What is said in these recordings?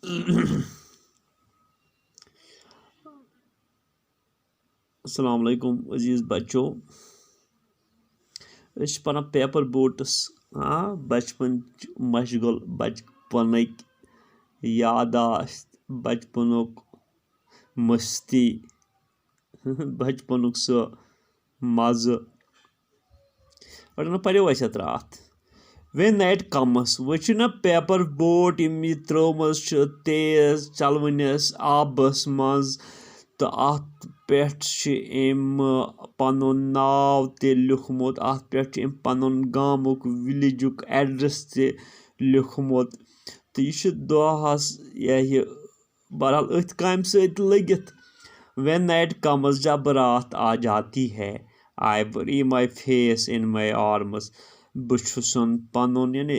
अस्सलाम वालेकुम अजीज बच्चों। पर पेपर बोट्स बचपन मशगुल बचपन यादाश्त बचपन मस्ती बचपन सह मज़ पो अत रात When night comes, वुना पेपर बोट त्रोमस तेज चलवनस आबस मज तो अत पे पन नाव ते लिखमुत अत पे पन गामुक विलेजुक एड्रेस ते लिखमुत तो यह दोहस यह बहरहाल अथ काम सत लगित When night comes, जब रात आ जाती है I bury my face in my arms बहुन पन यानी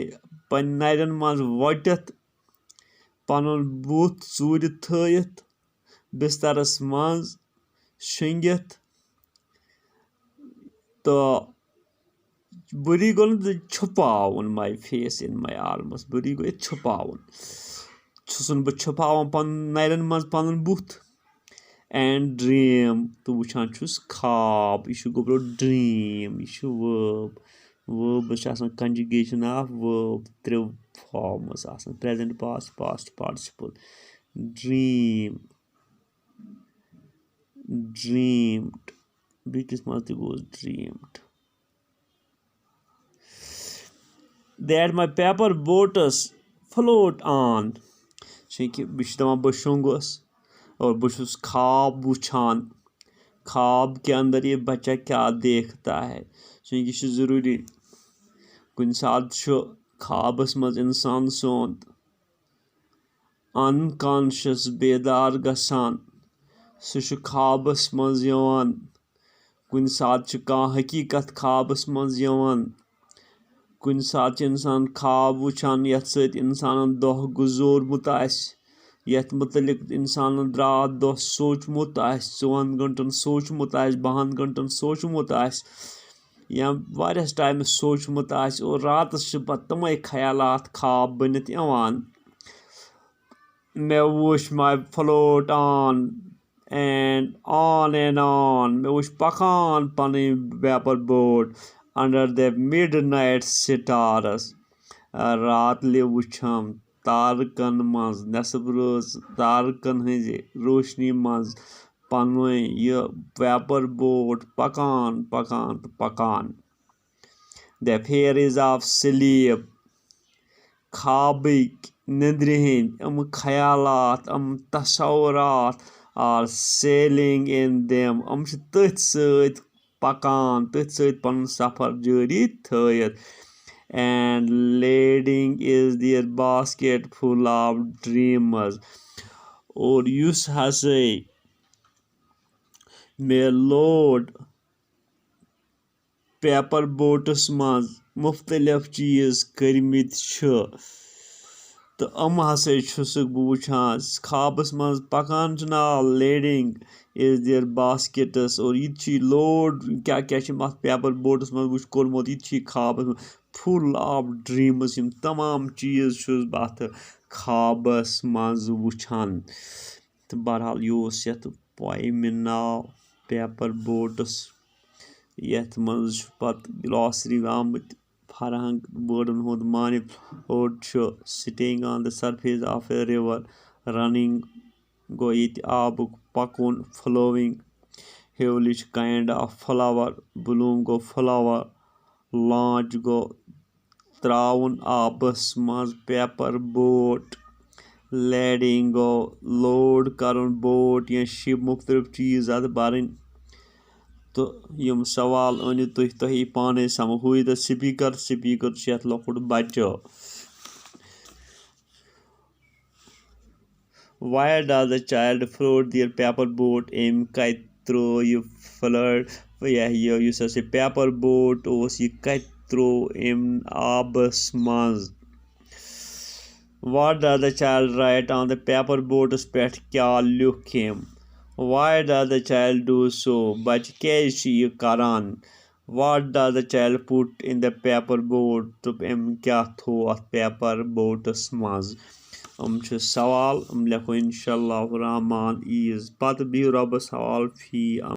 पन नरन मज वटित पन बुथ चूर थत बिस्तरस मज शंगित तो बुरी गो छुपावन my face in my arms बुरी गो छुपावन बह छुपावन पन नरन मज पन बुथ एंड ड्रीम तो वुचान खाब यह गो ड्रीम यह वर्ब कंजुगेशन ऑफ वर्ब त्रे forms present past past participle dream dreamed बिकिस मज तह गो dreamed that my paper boats float on बह शुंगस और बहुस ख्वाब वुचान ख्वाब के अंदर ये बच्चा क्या देखता है यह ज़रूरी कुन सात ख्वाबस मज इंसान सोन अनकॉन्शियस बेदार गसान सह ख्वाबस मज यवान कुन सात कह हकीकत ख्वाबस मज यवान कुन सात इंसान ख्वाब वुचान यथ सत इंसान दोह गुजोरमुत यथ मुतलिक इंसान रात दो सोचमुत 4 घंटन सोचमुत 12 घंटन सोचमुत या वारियास टाइमस सोचमुत और रातस तमै ख्यालात ख्वाब बनित यवान मे वुच my float on and on मे वुच पकान पन paper boat under the midnight stars रातले वुचम तारकन मज नेसब रोज तारकन हज रोशनी मज पन यह पेपर बोट पकान पकान पकान द फेयरीज ऑफ स्लीप ख्वाबिक नंद्र हंद ख्यालात तस्वुरात आर सेलिंग इन देम तथ सत पकान तथ सत पन सफर जारी थयत and lading is their basket full of dreams और युस हसे मे लोड पेपर बोट्स मज मुख्तलिफ चीज करमित तो हसा बह वुचान ख्वाबस मज पकान नाव लेडिंग इज देयर बास्केटस और यह लोड क्या क्या पेपर बोट्स मज वुच कोरमुत यह ख्वाबस मज फुल ऑफ ड्रीम्स तमाम चीज बह ख्वाबस मज वुचान तो बहरहाल यह यथ पोइम नाव पेपर बोट्स यथ मज पत ग्लॉसरी आमुत फरहंग वर्डन हुंद माने और staying on the surface of a river running गो ये आबुक पकुन फ्लोइंग हेवलिश काइंड ऑफ फ्लावर ब्लूम गो फ्लावर लॉन्च गो त्राउन आबस मज पेपर बोट लैडिंग गो लोड कर बोट या शिप मुख्तलिफ चीज अत बरन तो यम सवाल अनु तुही पाने सम हु द स्पीकर यथ लकुट बच्चो Why does the child float their paper boat कत त्रो यह फ्लड यह पेपर बोट यह कत त्रो आबस मज What does the child write on the paper boats पे क्या लिख Why does the child do so बच कैज यह करान What does the child put in the paper boat तो क्या थो अथ पेपर बोट्स मज सवाल लेखो इंशाअल्लाह रहमान ईज पत बिहु रब्बस हवाल फी